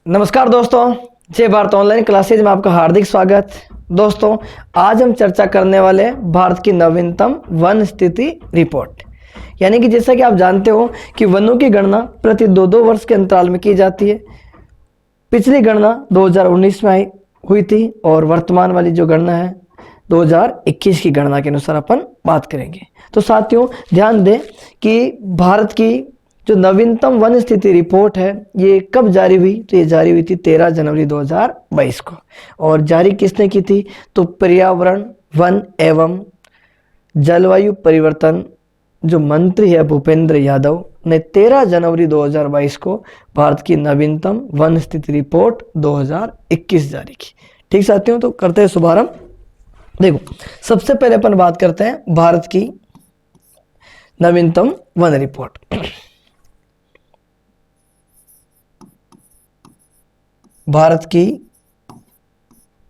नमस्कार दोस्तों, जय भारत ऑनलाइन क्लासेज में आपका हार्दिक स्वागत। दोस्तों, आज हम चर्चा करने वाले हैं भारत की नवीनतम वन स्थिति रिपोर्ट। यानी कि जैसा कि आप जानते हो कि वनों की गणना प्रति 2-2 वर्ष के अंतराल में की जाती है। पिछली गणना 2019 में हुई थी और वर्तमान वाली जो गणना है 2021 की गणना के अनुसार अपन बात करेंगे। तो साथियों, ध्यान दें कि भारत की जो नवीनतम वन स्थिति रिपोर्ट है ये कब जारी हुई, तो ये जारी हुई थी 13 जनवरी 2022 को। और जारी किसने की थी, तो पर्यावरण, वन एवं जलवायु परिवर्तन जो मंत्री है भूपेंद्र यादव ने 13 जनवरी 2022 को भारत की नवीनतम वन स्थिति रिपोर्ट 2021 जारी की। ठीक साथियों, तो करते हैं शुभारंभ। देखो, सबसे पहले अपन बात करते हैं भारत की नवीनतम वन रिपोर्ट। भारत की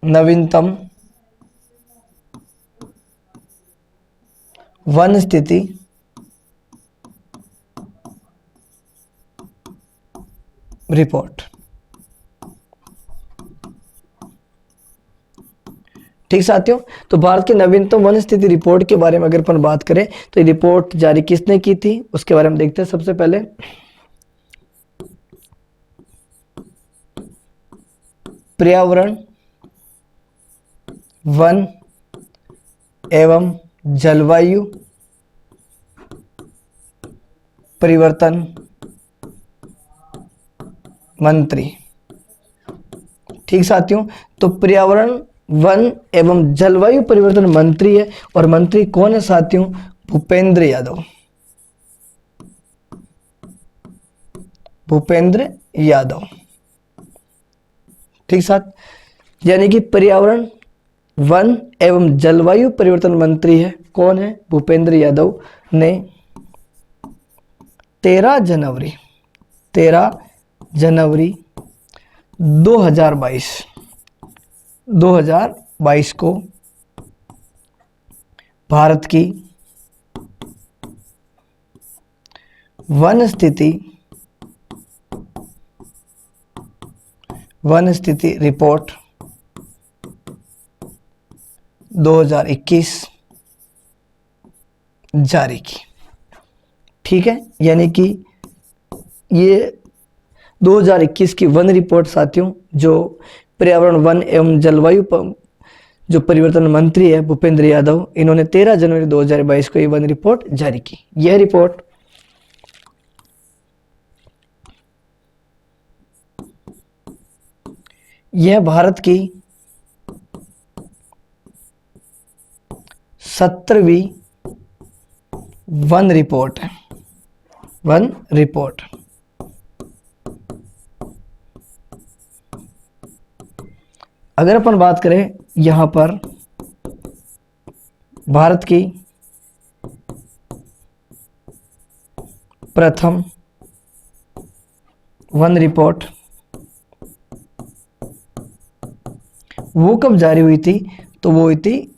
नवीनतम वन स्थिति रिपोर्ट। ठीक साथियों, तो भारत की नवीनतम वन स्थिति रिपोर्ट के बारे में अगर अपन बात करें तो ये रिपोर्ट जारी किसने की थी उसके बारे में देखते हैं। सबसे पहले पर्यावरण, वन एवं जलवायु परिवर्तन मंत्री। ठीक साथियों, तो पर्यावरण, वन एवं जलवायु परिवर्तन मंत्री है। और मंत्री कौन है साथियों, भूपेंद्र यादव। भूपेंद्र यादव। ठीक साथ, यानी कि पर्यावरण, वन एवं जलवायु परिवर्तन मंत्री है कौन है, भूपेंद्र यादव ने 13 जनवरी 2022 को भारत की वन स्थिति रिपोर्ट 2021 जारी की। ठीक है, यानी कि ये 2021 की वन रिपोर्ट साथियों, जो पर्यावरण, वन एवं जलवायु जो परिवर्तन मंत्री है भूपेंद्र यादव, इन्होंने 13 जनवरी 2022 को ये वन रिपोर्ट जारी की। यह रिपोर्ट यह भारत की 17वीं वन रिपोर्ट है। वन रिपोर्ट अगर अपन बात करें यहां पर भारत की प्रथम वन रिपोर्ट वो कब जारी हुई थी, तो वो हुई थी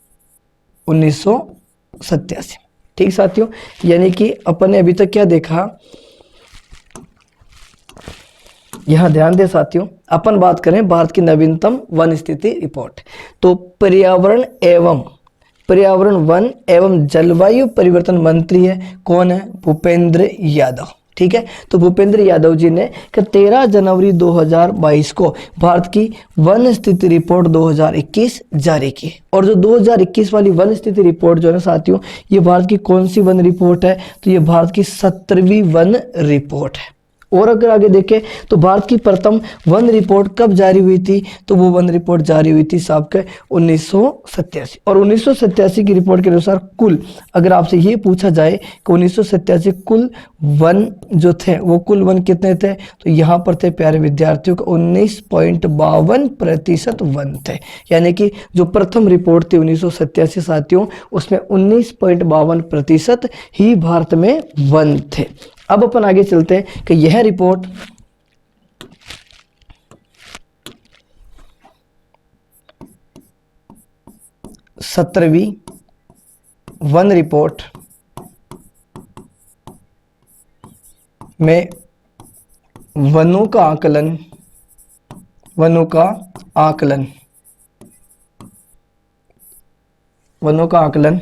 1987। ठीक साथियों, यानी कि अपन ने अभी तक क्या देखा, यहां ध्यान दें साथियों, अपन बात करें भारत की नवीनतम वन स्थिति रिपोर्ट, तो पर्यावरण, वन एवं जलवायु परिवर्तन मंत्री है कौन है, भूपेंद्र यादव। ठीक है, तो भूपेंद्र यादव जी ने 13 जनवरी 2022 को भारत की वन स्थिति रिपोर्ट 2021 जारी की। और जो 2021 वाली वन स्थिति रिपोर्ट जो है ना साथियों, ये भारत की कौन सी वन रिपोर्ट है, तो ये भारत की 17वीं वन रिपोर्ट है। और अगर आगे देखें तो भारत की प्रथम वन रिपोर्ट कब जारी हुई थी, तो वो वन रिपोर्ट जारी हुई थी साहब के 1987। और 1987 की रिपोर्ट के अनुसार कुल, अगर आपसे ये पूछा जाए कि 1987 कुल वन जो थे वो कुल वन कितने थे, तो यहाँ पर थे प्यारे विद्यार्थियों को 19.52% वन थे। यानी कि जो प्रथम रिपोर्ट थी 1987 साथियों, उसमें 19.52% ही भारत में वन थे। अब अपन आगे चलते हैं कि यह रिपोर्ट 17वीं वन रिपोर्ट में वनों का आकलन वनों का आकलन, वनों का आकलन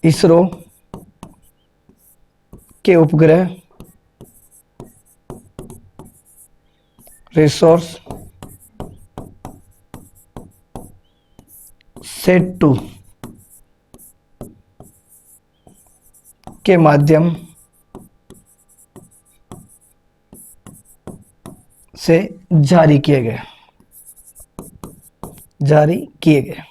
इसरो के उपग्रह रिसोर्स सेट 2 के माध्यम से जारी किए गए, जारी किए गए।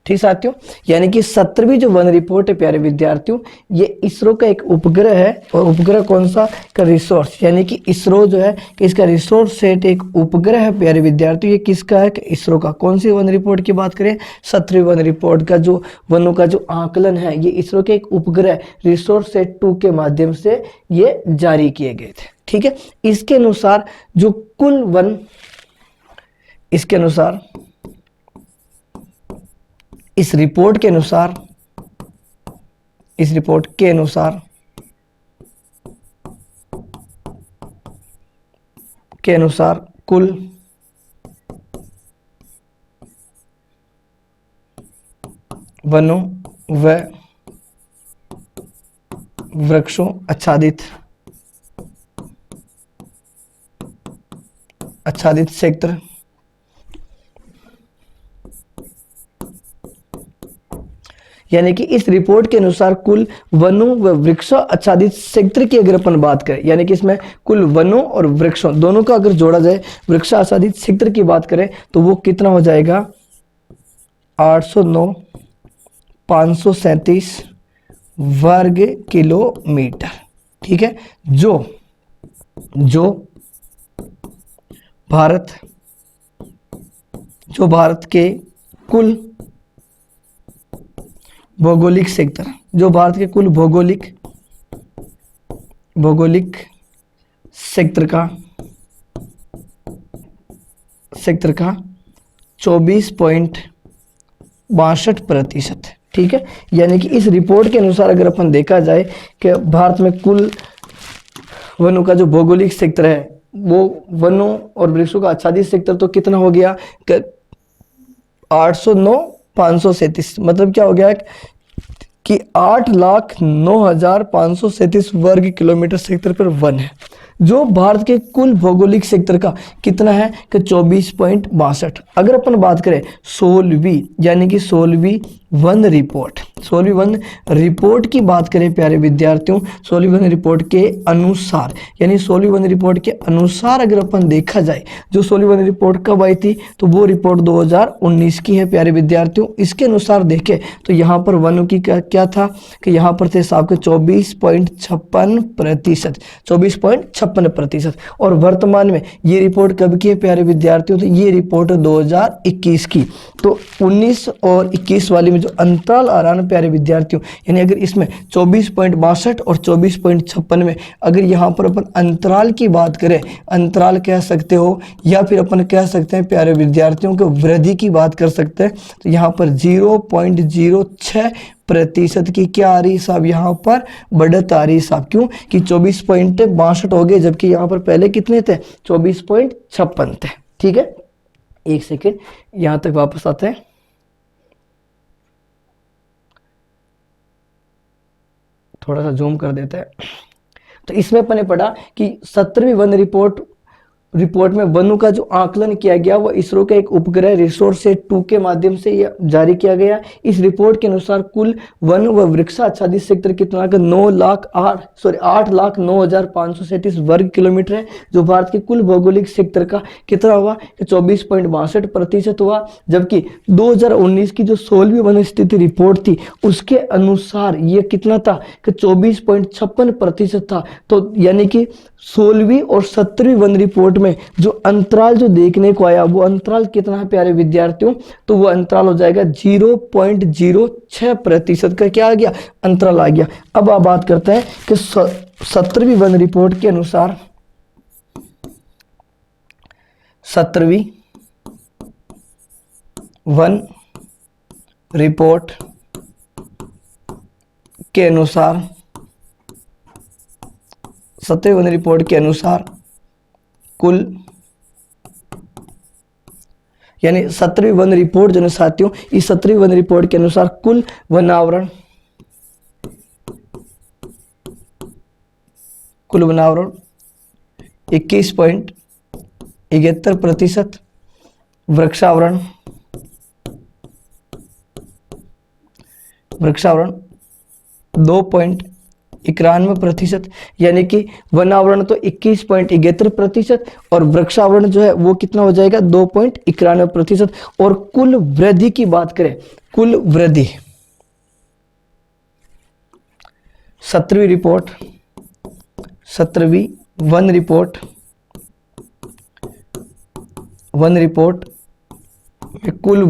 ठीक साथियों, यानी कि 17वीं जो वन रिपोर्ट है प्यारे विद्यार्थियों, ये इसरो का एक उपग्रह है। और उपग्रह कौन सा का रिसोर्स, यानी कि इसरो जो है कि इसका रिसोर्स सेट एक उपग्रह है प्यारे विद्यार्थियों। ये किसका है कि इसरो का। कौन सी वन रिपोर्ट की बात करें, 17वीं वन रिपोर्ट का जो वनों का जो आकलन है, ये इसरो के एक उपग्रह रिसोर्स सेट 2 के माध्यम से ये जारी किए गए थे। ठीक है, इसके अनुसार जो कुल वन, इसके अनुसार, इस रिपोर्ट के अनुसार, इस रिपोर्ट के अनुसार, के अनुसार कुल वनों व वृक्षों आच्छादित क्षेत्र यानी कि इस रिपोर्ट के अनुसार कुल वनों व वृक्षों आच्छादित क्षेत्र की अगर अपन बात करें, यानी कि इसमें कुल वनों और वृक्षों दोनों का अगर जोड़ा जाए, वृक्ष आच्छादित क्षेत्र की बात करें तो वो कितना हो जाएगा 809,537 वर्ग किलोमीटर। ठीक है, जो भारत के कुल भौगोलिक क्षेत्र, जो भारत के कुल भौगोलिक क्षेत्र का 24.62%। ठीक है, यानी कि इस रिपोर्ट के अनुसार अगर अपन देखा जाए कि भारत में कुल वनों का जो भौगोलिक क्षेत्र है, वो वनों और वृक्षों का आच्छादित क्षेत्र तो कितना हो गया 809,537, मतलब क्या हो गया कि 8,09,537 वर्ग किलोमीटर क्षेत्र पर वन है, जो भारत के कुल भौगोलिक क्षेत्र का कितना है कि 24.62। अगर अपन बात करें 16वीं, यानी कि 16वीं वन रिपोर्ट की बात करें प्यारे विद्यार्थियों, 16वीं वन रिपोर्ट के अनुसार, यानी 16वीं वन रिपोर्ट के अनुसार अगर अपन देखा जाए, जो 16वीं वन रिपोर्ट कब आई थी, तो वो रिपोर्ट 2019 की है प्यारे विद्यार्थियों। इसके अनुसार देखें तो यहाँ पर वनों की क्या था कि यहाँ पर थे साहब के 24.56%, और वर्तमान में ये रिपोर्ट कब की है प्यारे विद्यार्थियों, तो ये रिपोर्ट 2021 की। तो 19 और 21 वाली में जो अंतराल आ रहा है प्यारे विद्यार्थियों, यानी अगर इसमें 24.62 और 24.56 में अगर यहाँ पर अपन अंतराल की बात करें, अंतराल कह सकते हो या फिर अपन कह सकते हैं प्यारे विद्यार्थियों को वृद्धि की बात कर सकते हैं, तो यहाँ पर 0.06% की क्या आ रही साहब, यहाँ पर बढ़त आ रही साहब। क्यों कि 24.62 हो गए, जबकि यहाँ पर पहले कितने थे 24.56 थे। ठीक है, एक सेकेंड यहाँ तक वापस आते हैं। थोड़ा सा जूम कर देते हैं। तो इसमें अपन ने पढ़ा कि 17वीं वन रिपोर्ट में वनों का जो आकलन किया गया वो इसरो का एक उपग्रह रिसोर्स सेट 2 के माध्यम से यह जारी किया गया। इस रिपोर्ट के अनुसार कुल वन व वृक्ष आच्छादित क्षेत्र कितना का 8,09,537 वर्ग किलोमीटर है, जो भारत के कुल भौगोलिक क्षेत्र का कितना हुआ 24.62% हुआ। जबकि 2019 की जो 16वीं वन स्थिति रिपोर्ट थी उसके अनुसार ये कितना था कि 24.56% था। तो यानी कि 16वीं और 17वीं वन रिपोर्ट में जो अंतराल जो देखने को आया वो अंतराल कितना है प्यारे विद्यार्थियों, तो वो अंतराल हो जाएगा 0.06% का क्या आ गया अंतराल आ गया। अब आप बात करते हैं कि 17वीं वन रिपोर्ट के अनुसार, 17वीं वन रिपोर्ट के अनुसार 17वीं वन रिपोर्ट के अनुसार कुल, यानी 17वीं वन रिपोर्ट जो साथियों, इस 17वीं वन रिपोर्ट के अनुसार कुल वनावरण 21.71%, वृक्षावरण 2.91%, यानी कि वनावरण तो 21.71% और वृक्षावरण जो है वो कितना हो जाएगा 2.91%। और कुल वृद्धि की बात करें, कुल वृद्धि 17वीं रिपोर्ट, 17वीं वन रिपोर्ट में कुल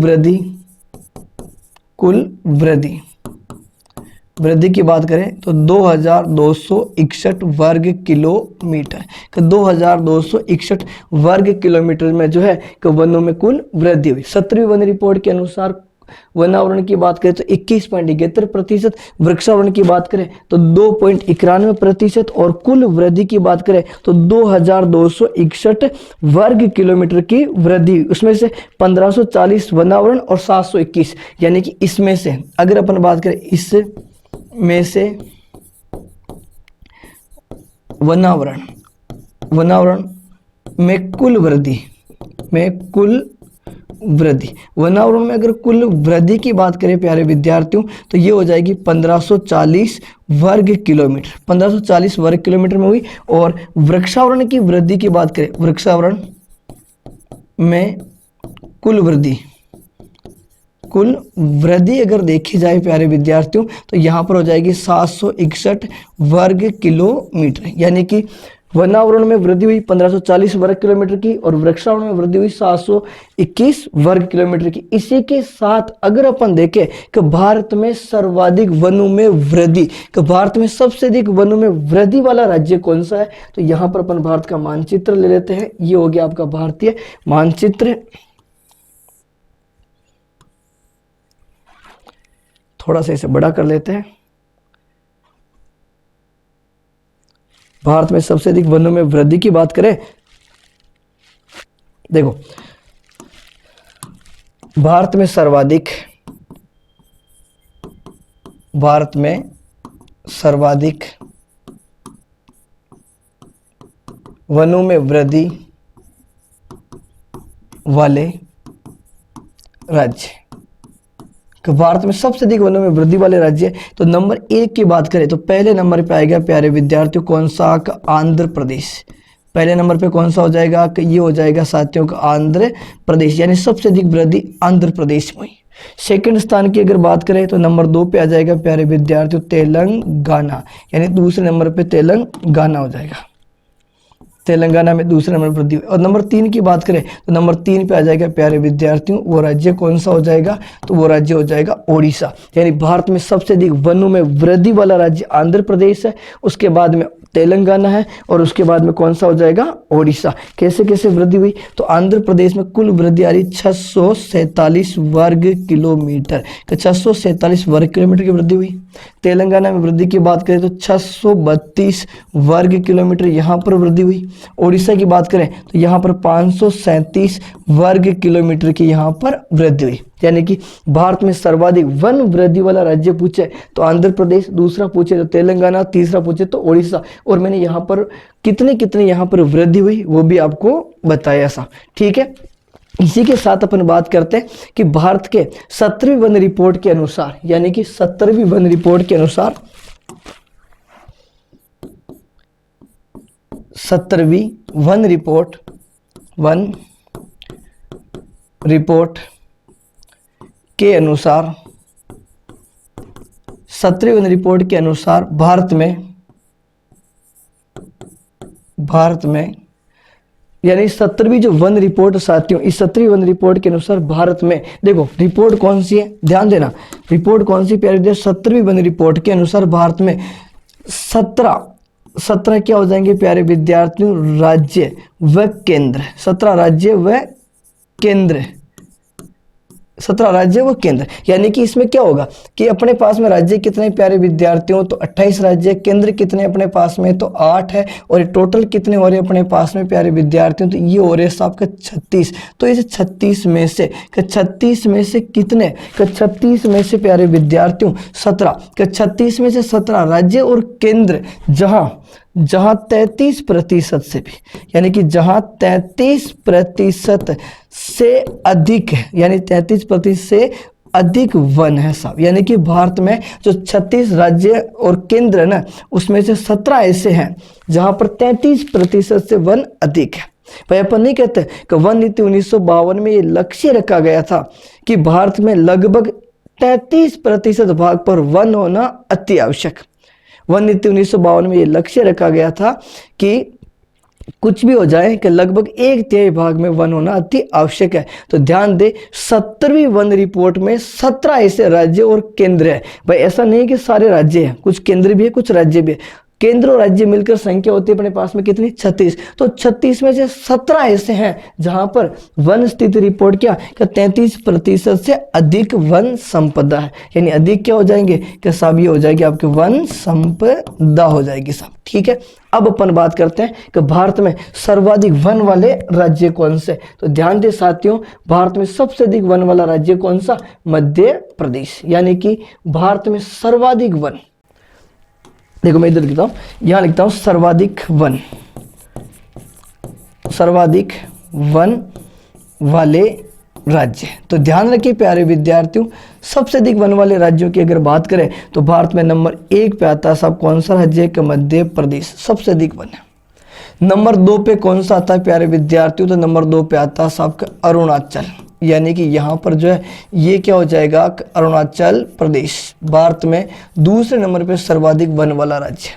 वृद्धि की बात करें तो 2261 वर्ग किलोमीटर, 2261 वर्ग किलोमीटर में जो है कि वनों में कुल वृद्धि हुई। 17वीं वन रिपोर्ट के अनुसार वनावरण की बात करें तो 21.71%, वृक्षावरण की बात करें तो 2.91% और कुल वृद्धि की बात करें तो 2261 वर्ग किलोमीटर की वृद्धि। उसमें से 1540 वनावरण और 721, यानी कि इसमें से अगर अपन बात करें इसमें से वनावरण में कुल वृद्धि, वनावरण में अगर कुल वृद्धि की बात करें प्यारे विद्यार्थियों तो ये हो जाएगी 1540 वर्ग किलोमीटर, 1540 वर्ग किलोमीटर में हुई। और वृक्षावरण की वृद्धि की बात करें, वृक्षावरण में कुल वृद्धि अगर देखी जाए प्यारे विद्यार्थियों तो यहाँ पर हो जाएगी 761 वर्ग किलोमीटर, यानी कि वनावरण में वृद्धि हुई 1540 वर्ग किलोमीटर की और वृक्षावरण में वृद्धि हुई 721 वर्ग किलोमीटर की। इसी के साथ अगर अपन देखें कि भारत में सर्वाधिक वनों में वृद्धि, कि भारत में सबसे अधिक वनों में वृद्धि वाला राज्य कौन सा है, तो यहाँ पर अपन भारत का मानचित्र ले लेते हैं। ये हो गया आपका भारतीय मानचित्र। थोड़ा सा इसे बड़ा कर लेते हैं। भारत में सबसे अधिक वनों में वृद्धि की बात करें, देखो भारत में सर्वाधिक वनों में वृद्धि वाले राज्य, कि भारत में सबसे अधिक वनों में वृद्धि वाले राज्य, तो नंबर 1 की बात करें तो पहले नंबर पे आएगा प्यारे विद्यार्थियों कौन सा, आंध्र प्रदेश। पहले नंबर पे कौन सा हो जाएगा, कि ये हो जाएगा साथियों का आंध्र प्रदेश, यानी सबसे अधिक वृद्धि आंध्र प्रदेश में। सेकंड स्थान की अगर बात करें तो नंबर 2 पे आ जाएगा प्यारे विद्यार्थियों तेलंगाना, यानी दूसरे नंबर पे तेलंगाना हो जाएगा, तेलंगाना में दूसरे नंबर पर वृद्धि। और नंबर 3 की बात करें तो नंबर 3 पे आ जाएगा प्यारे विद्यार्थियों, वो राज्य कौन सा हो जाएगा, तो वो राज्य हो जाएगा ओडिशा। यानी भारत में सबसे अधिक वनों में वृद्धि वाला राज्य आंध्र प्रदेश है, उसके बाद में तेलंगाना है और उसके बाद में कौन सा हो जाएगा, ओडिशा। कैसे कैसे वृद्धि हुई, तो आंध्र प्रदेश में कुल वृद्धि आ रही 647 वर्ग किलोमीटर, 647 वर्ग किलोमीटर की वृद्धि हुई। तेलंगाना में वृद्धि की बात करें तो 632 वर्ग किलोमीटर यहाँ पर वृद्धि हुई। ओडिशा की बात करें तो यहाँ पर 537 वर्ग किलोमीटर की यहाँ पर वृद्धि हुई। यानी कि भारत में सर्वाधिक वन वृद्धि वाला राज्य पूछे तो आंध्र प्रदेश, दूसरा पूछे तो तेलंगाना, तीसरा पूछे तो ओडिशा। और मैंने यहाँ पर कितने यहाँ पर वृद्धि हुई वो भी आपको बताया सा, ठीक है। इसी के साथ अपन बात करते हैं कि भारत के 17वीं वन रिपोर्ट के अनुसार, यानी कि 17वीं वन रिपोर्ट के अनुसार 17वीं वन रिपोर्ट के अनुसार 17वीं वन रिपोर्ट के अनुसार भारत में यानी 17वीं जो वन रिपोर्ट साथियों, इस 17वीं वन रिपोर्ट के अनुसार भारत में, देखो रिपोर्ट कौन सी है, ध्यान देना, रिपोर्ट कौन सी प्यारे विद्यार्थी, 17वीं वन रिपोर्ट के अनुसार भारत में 17 क्या हो जाएंगे प्यारे विद्यार्थियों, राज्य व केंद्र, 17 राज्य व केंद्र 17 राज्य व केंद्र। यानी कि इसमें क्या होगा कि अपने पास में राज्य कितने प्यारे विद्यार्थियों, तो 28 राज्य, केंद्र कितने अपने पास में, तो 8 है, और टोटल कितने हो रहे अपने पास में प्यारे विद्यार्थियों, तो ये हो रहे आपका 36। तो इस 36 में से कितने, 36 में से प्यारे विद्यार्थियों 17, 36 में से 17 राज्य और केंद्र जहां 33% से भी, यानी कि जहां 33% से अधिक है, यानी 33% से अधिक वन है साहब। यानी कि भारत में जो 36 राज्य और केंद्र है ना, उसमें से 17 ऐसे हैं जहां पर 33% से वन अधिक है। भाई अपन नहीं कहते कि वन नीति 1952 में ये लक्ष्य रखा गया था कि भारत में लगभग 33% भाग पर वन होना अति आवश्यक। वन नीति 1952 में ये लक्ष्य रखा गया था कि कुछ भी हो जाए कि लगभग 1/3 भाग में वन होना अति आवश्यक है। तो ध्यान दे 17वीं वन रिपोर्ट में 17 ऐसे राज्य और केंद्र है। भाई ऐसा नहीं कि सारे राज्य हैं, कुछ केंद्र भी है, कुछ राज्य भी है। केंद्र और राज्य मिलकर संख्या होती है अपने पास में कितनी, 36। तो 36 में से 17 ऐसे हैं जहां पर वन स्थिति रिपोर्ट क्या, 33% से अधिक वन संपदा है। यानी अधिक क्या हो जाएंगे कि साहब ये हो जाएगी आपके वन संपदा हो जाएगी साहब। ठीक है, अब अपन बात करते हैं कि भारत में सर्वाधिक वन वाले राज्य कौन से। तो ध्यान दे साथियों, भारत में सबसे अधिक वन वाला राज्य कौन सा, मध्य प्रदेश। यानी कि भारत में सर्वाधिक वन, देखो मैं इधर लिखता हूं, यहां लिखता हूं सर्वाधिक वन वाले राज्य। तो ध्यान रखिए प्यारे विद्यार्थियों, सबसे अधिक वन वाले राज्यों की अगर बात करें तो भारत में नंबर 1 पे आता है साहब कौन सा राज्य है, मध्य प्रदेश, सबसे अधिक वन है। नंबर 2 पे कौन सा आता है प्यारे विद्यार्थियों, तो नंबर 2 पे आता है साहब का अरुणाचल। यानी कि यहाँ पर जो है ये क्या हो जाएगा, अरुणाचल प्रदेश भारत में दूसरे नंबर पे सर्वाधिक वन वाला राज्य।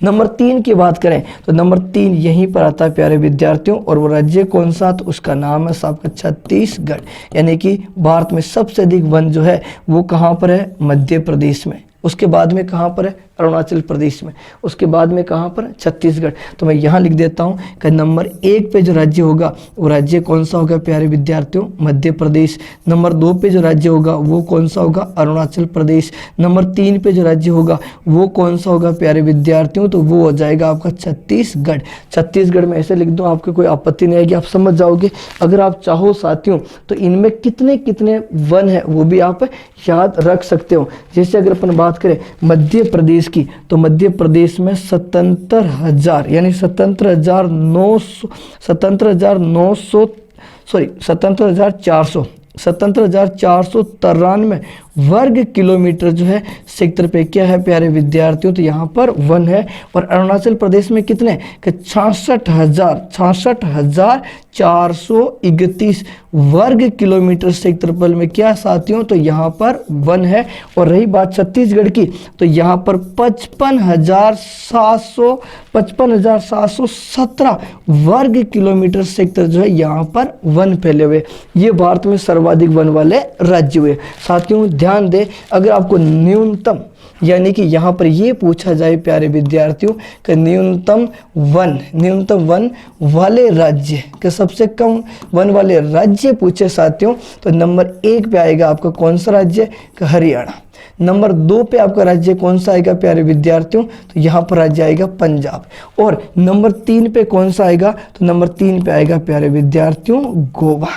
नंबर 3 की बात करें तो नंबर 3 यहीं पर आता है प्यारे विद्यार्थियों, और वो राज्य कौन सा, तो उसका नाम है साहब का छत्तीसगढ़। यानी कि भारत में सबसे अधिक वन जो है वो कहाँ पर है, मध्य प्रदेश में। उसके बाद में कहाँ पर है, अरुणाचल प्रदेश में। उसके बाद में कहाँ पर, छत्तीसगढ़। तो मैं यहाँ लिख देता हूँ कि नंबर 1 पे जो राज्य होगा वो राज्य कौन सा होगा प्यारे विद्यार्थियों, मध्य प्रदेश। नंबर 2 पे जो राज्य होगा वो कौन सा होगा, अरुणाचल प्रदेश। नंबर 3 पे जो राज्य होगा वो कौन सा होगा प्यारे विद्यार्थियों, तो वो हो जाएगा आपका छत्तीसगढ़। छत्तीसगढ़ में ऐसे लिख दो, आपको कोई आपत्ति नहीं आएगी, आप समझ जाओगे। अगर आप चाहो साथियों तो इनमें कितने कितने वन है वो भी आप याद रख सकते हो। जैसे अगर अपन बात करें मध्य प्रदेश की, तो मध्य प्रदेश में 77,000 यानी 77,493 वर्ग किलोमीटर जो है क्षेत्र पे क्या है प्यारे विद्यार्थियों, तो यहाँ पर वन है। और अरुणाचल प्रदेश में कितने, 66,431 वर्ग किलोमीटर क्षेत्रफल में क्या साथियों, तो यहाँ पर वन है। और रही बात छत्तीसगढ़ की, तो यहाँ पर 55,717 वर्ग किलोमीटर क्षेत्र जो है यहाँ पर वन फैले हुए। ये भारत में सर्वाधिक वन वाले राज्य हुए। साथियों ध्यान दे, अगर आपको न्यूनतम यानी कि यहाँ पर ये पूछा जाए प्यारे विद्यार्थियों कि न्यूनतम वन वाले राज्य के सबसे कम वन वाले राज्य पूछे साथियों, तो नंबर 1 पे आएगा आपका कौन सा राज्य, हरियाणा। नंबर 2 पे आपका राज्य कौन सा आएगा प्यारे विद्यार्थियों, तो यहाँ पर राज्य आएगा पंजाब। और नंबर 3 पे कौन सा आएगा, तो नंबर 3 पे आएगा प्यारे विद्यार्थियों गोवा।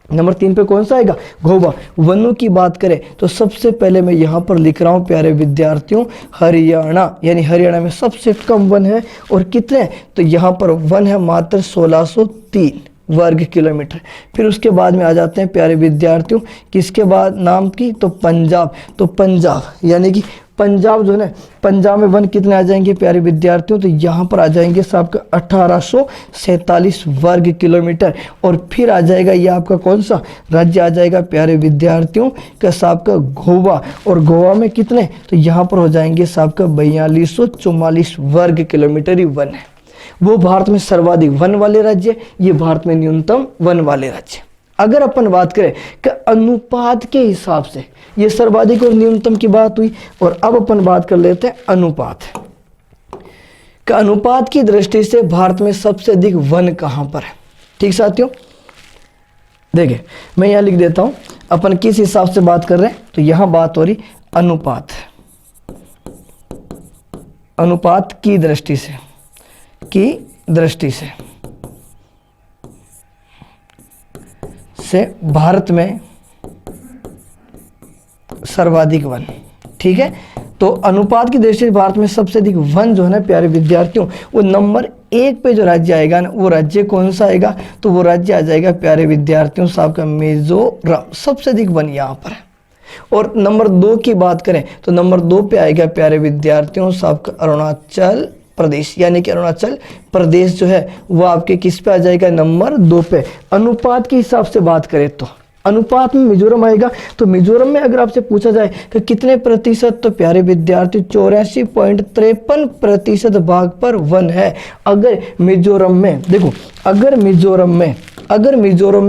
नंबर 3 पे कौन सा आएगा, गोवा। वनों की बात करें तो सबसे पहले मैं यहाँ पर लिख रहा हूँ प्यारे विद्यार्थियों हरियाणा, यानी हरियाणा में सबसे कम वन है। और कितने, तो यहाँ पर वन है मात्र 1603 वर्ग किलोमीटर। फिर उसके बाद में आ जाते हैं प्यारे विद्यार्थियों किसके बाद नाम की, तो पंजाब। तो पंजाब यानी कि पंजाब जो है ना, पंजाब में वन कितने आ जाएंगे प्यारे विद्यार्थियों, तो यहाँ पर आ जाएंगे साहब का 1847 वर्ग किलोमीटर। और फिर आ जाएगा ये आपका कौन सा राज्य आ जाएगा प्यारे विद्यार्थियों का साहब का गोवा। और गोवा में कितने, तो यहाँ पर हो जाएंगे साहब का 4244 वर्ग किलोमीटर ही वन है। वो भारत में सर्वाधिक वन वाले राज्य, ये भारत में न्यूनतम वन वाले राज्य। अगर अपन बात करें कि अनुपात के हिसाब से, ये सर्वाधिक और न्यूनतम की बात हुई, और अब अपन बात कर लेते हैं अनुपात का। अनुपात की दृष्टि से भारत में सबसे अधिक वन कहां पर है। ठीक साथियों, देखिए मैं यहां लिख देता हूं अपन किस हिसाब से बात कर रहे हैं, तो यहां बात हो रही अनुपात, अनुपात की दृष्टि से, भारत में सर्वाधिक वन। ठीक है, तो अनुपात की दृष्टि से भारत में सबसे अधिक वन जो है ना प्यारे विद्यार्थियों, वो नंबर 1 पे जो राज्य आएगा ना, वो राज्य कौन सा आएगा, तो वो राज्य आ जाएगा प्यारे विद्यार्थियों साहब का मिजोरम। सबसे अधिक वन यहाँ पर है। और नंबर 2 की बात करें तो नंबर 2 पे आएगा प्यारे विद्यार्थियों साहब का अरुणाचल प्रदेश, यानी कि अरुणाचल प्रदेश जो है वो आपके किस पे आ जाएगा, नंबर 2 पे। अनुपात के हिसाब से बात करें तो अनुपात में मिजोरम आएगा। तो मिजोरम में अगर आपसे पूछा जाए कि कितने प्रतिशत, तो प्यारे विद्यार्थी 84.53% भाग पर वन है। अगर मिजोरम में देखो, अगर मिजोरम में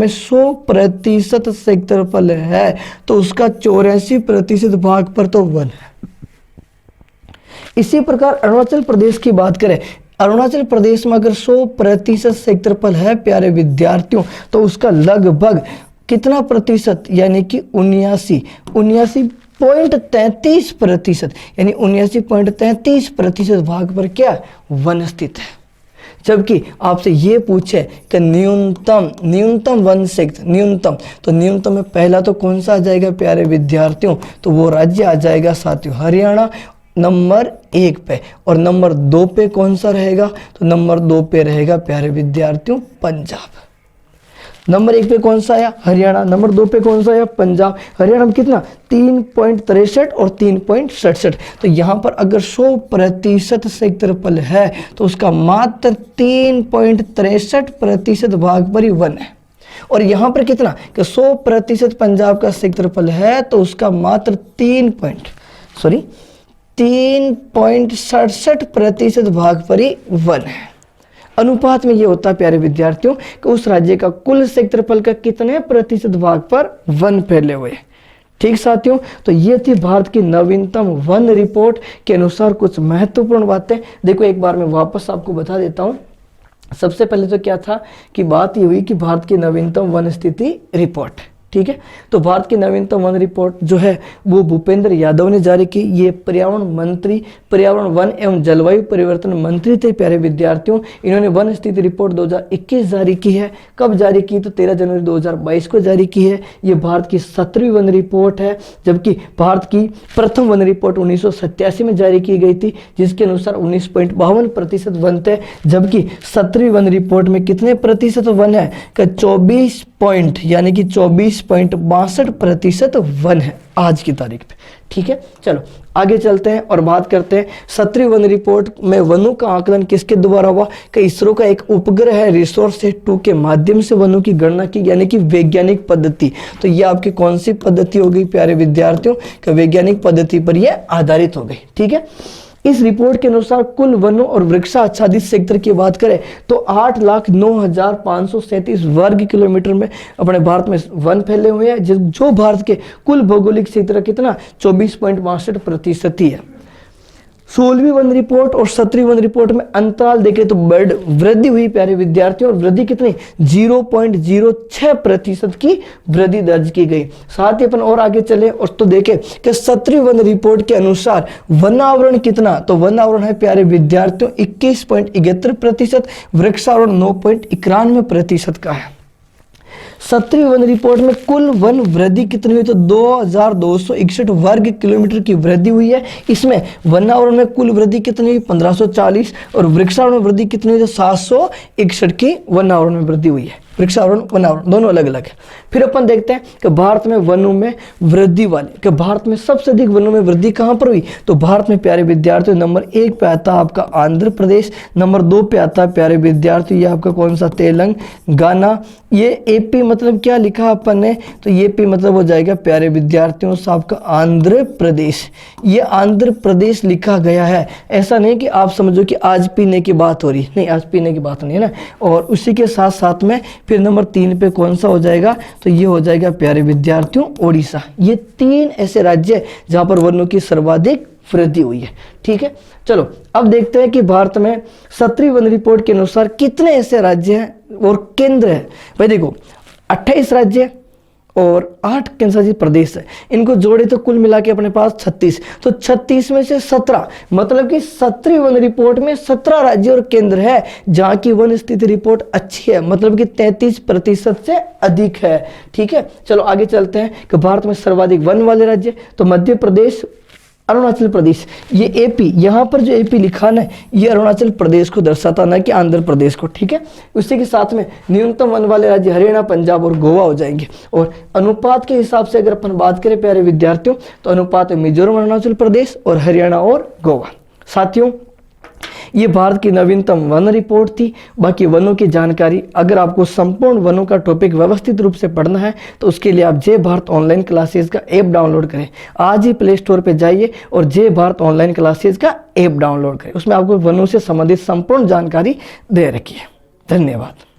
100% क्षेत्रफल है तो उसका 84% भाग पर तो वन है। इसी प्रकार अरुणाचल प्रदेश की बात करें, अरुणाचल प्रदेश में अगर 100% क्षेत्रफल है प्यारे विद्यार्थियों, तो उसका लगभग कितना प्रतिशत, यानी कि 79.33%, यानी 79.33% भाग पर क्या वन स्थित है। जबकि आपसे ये पूछे कि न्यूनतम वन क्षेत्र, तो न्यूनतम में पहला तो कौन सा आ जाएगा प्यारे विद्यार्थियों, तो वो राज्य आ जाएगा साथियों हरियाणा नंबर 1 पे। और नंबर 2 पे कौन सा रहेगा, तो नंबर 2 पे रहेगा प्यारे विद्यार्थियों पंजाब। नंबर 1 पे कौन सा आया, हरियाणा। नंबर 2 पे कौन सा आया, पंजाब। हरियाणा में कितना 3.63 और 3.67। तो यहाँ पर अगर 100% क्षेत्रफल है तो उसका मात्र 3.63% भाग पर ही वन है। और यहाँ पर कितना कि 100% पंजाब का क्षेत्रफल है तो उसका मात्र 3.67% भाग पर ही वन है। अनुपात में ये होता है प्यारे विद्यार्थियों कि उस राज्य का कुल क्षेत्रफल का कितने प्रतिशत भाग पर वन फैले हुए। ठीक साथियों, तो ये थी भारत की नवीनतम वन रिपोर्ट के अनुसार कुछ महत्वपूर्ण बातें। देखो एक बार मैं वापस आपको बता देता हूं। सबसे पहले तो क्या था कि बात ये हुई कि भारत की नवीनतम वन स्थिति रिपोर्ट, ठीक है। तो भारत की नवीनतम वन रिपोर्ट जो है वो भूपेंद्र यादव ने जारी की। ये पर्यावरण वन एवं जलवायु परिवर्तन मंत्री थे प्यारे विद्यार्थियों। इन्होंने वन स्थिति रिपोर्ट 2021 जारी की है। कब जारी की, तो 13 जनवरी 2022 को जारी की है। ये भारत की 17वीं वन रिपोर्ट है, जबकि भारत की प्रथम वन रिपोर्ट 1987 में जारी की गई थी, जिसके अनुसार 19.52% वन थे। जबकि 17वीं वन रिपोर्ट में कितने प्रतिशत वन है, 24.62% वन है आज की तारीख पे। ठीक है, चलो आगे चलते हैं और बात करते हैं 17वीं वन रिपोर्ट में वनों का आकलन किसके द्वारा हुआ, कि इसरो का एक उपग्रह है रिसोर्सेस 2 के माध्यम से वनों की गणना की, यानी कि वैज्ञानिक पद्धति। तो ये आपकी कौन सी पद्धति हो गई प्यारे विद्यार्थियों, कि वैज्ञानिक पद्धति पर यह आधारित हो गई। ठीक है, इस रिपोर्ट के अनुसार कुल वनों और वृक्षाच्छादित क्षेत्र की बात करें तो 8,09,537 वर्ग किलोमीटर में अपने भारत में वन फैले हुए हैं, जो भारत के कुल भौगोलिक क्षेत्र कितना 24.62% ही है। 16वीं वन रिपोर्ट और 17वीं वन रिपोर्ट में अंतराल देखें तो वृद्धि हुई प्यारे विद्यार्थियों, और वृद्धि कितनी 0.06% की वृद्धि दर्ज की गई। साथ ही अपन और आगे चले और तो देखें कि 17वीं वन रिपोर्ट के अनुसार वनावरण कितना, तो वनावरण है प्यारे विद्यार्थियों 21.71%, वृक्षावरण 9.91% का है। 17वीं वन रिपोर्ट में कुल वन वृद्धि कितनी हुई, तो 2261 वर्ग किलोमीटर की वृद्धि हुई है। इसमें वनावरण में कुल वृद्धि कितनी हुई 1540, और वृक्षावरण में वृद्धि कितनी हुई, तो 761 की वनावरण में वृद्धि हुई है। वृक्षावरण वनावरण दोनों अलग अलग है। फिर अपन देखते हैं कि भारत में वनों में वृद्धि वाले, कि भारत में सबसे अधिक वनों में वृद्धि कहां पर हुई, तो भारत में प्यारे विद्यार्थियों नंबर 1 पे आता है आपका आंध्र प्रदेश, नंबर 2 पे आता है प्यारे विद्यार्थियों ये आपका कौन सा तेलंगाना। ये एपी मतलब क्या लिखा अपन ने, तो ये पी मतलब हो जाएगा प्यारे विद्यार्थियों साहब का आंध्र प्रदेश। ये आंध्र प्रदेश लिखा गया है, ऐसा नहीं कि आप समझो कि आज पीने की बात हो रही, नहीं आज पीने की बात नहीं है ना। और उसी के साथ साथ में फिर नंबर 3 पे कौन सा हो जाएगा, तो ये हो जाएगा प्यारे विद्यार्थियों ओडिशा। ये 3 ऐसे राज्य हैं जहां पर वनों की सर्वाधिक वृद्धि हुई है। ठीक है, चलो अब देखते हैं कि भारत में 17वीं वन रिपोर्ट के अनुसार कितने ऐसे राज्य हैं और केंद्र है। भाई देखो 28 राज्य और 8 केंद्रशासित प्रदेश है, इनको जोड़े तो कुल मिला के अपने पास 36। तो 36 में से 17, मतलब कि 17वीं वन रिपोर्ट में 17 राज्य और केंद्र है जहां की वन स्थिति रिपोर्ट अच्छी है, मतलब कि 33% से अधिक है। ठीक है, चलो आगे चलते हैं कि भारत में सर्वाधिक वन वाले राज्य, तो मध्य प्रदेश, अरुणाचल प्रदेश, ये एपी, यहाँ पर जो एपी लिखा ना ये अरुणाचल प्रदेश को दर्शाता, ना कि आंध्र प्रदेश को। ठीक है, उसी के साथ में न्यूनतम वन वाले राज्य हरियाणा, पंजाब और गोवा हो जाएंगे। और अनुपात के हिसाब से अगर अपन बात करें प्यारे विद्यार्थियों, तो अनुपात है मिजोरम, अरुणाचल प्रदेश और हरियाणा और गोवा। साथियों, ये भारत की नवीनतम वन रिपोर्ट थी। बाकी वनों की जानकारी, अगर आपको संपूर्ण वनों का टॉपिक व्यवस्थित रूप से पढ़ना है तो उसके लिए आप जय भारत ऑनलाइन क्लासेस का ऐप डाउनलोड करें। आज ही प्ले स्टोर पे जाइए और जय भारत ऑनलाइन क्लासेस का ऐप डाउनलोड करें। उसमें आपको वनों से संबंधित संपूर्ण जानकारी दे रखी है। धन्यवाद।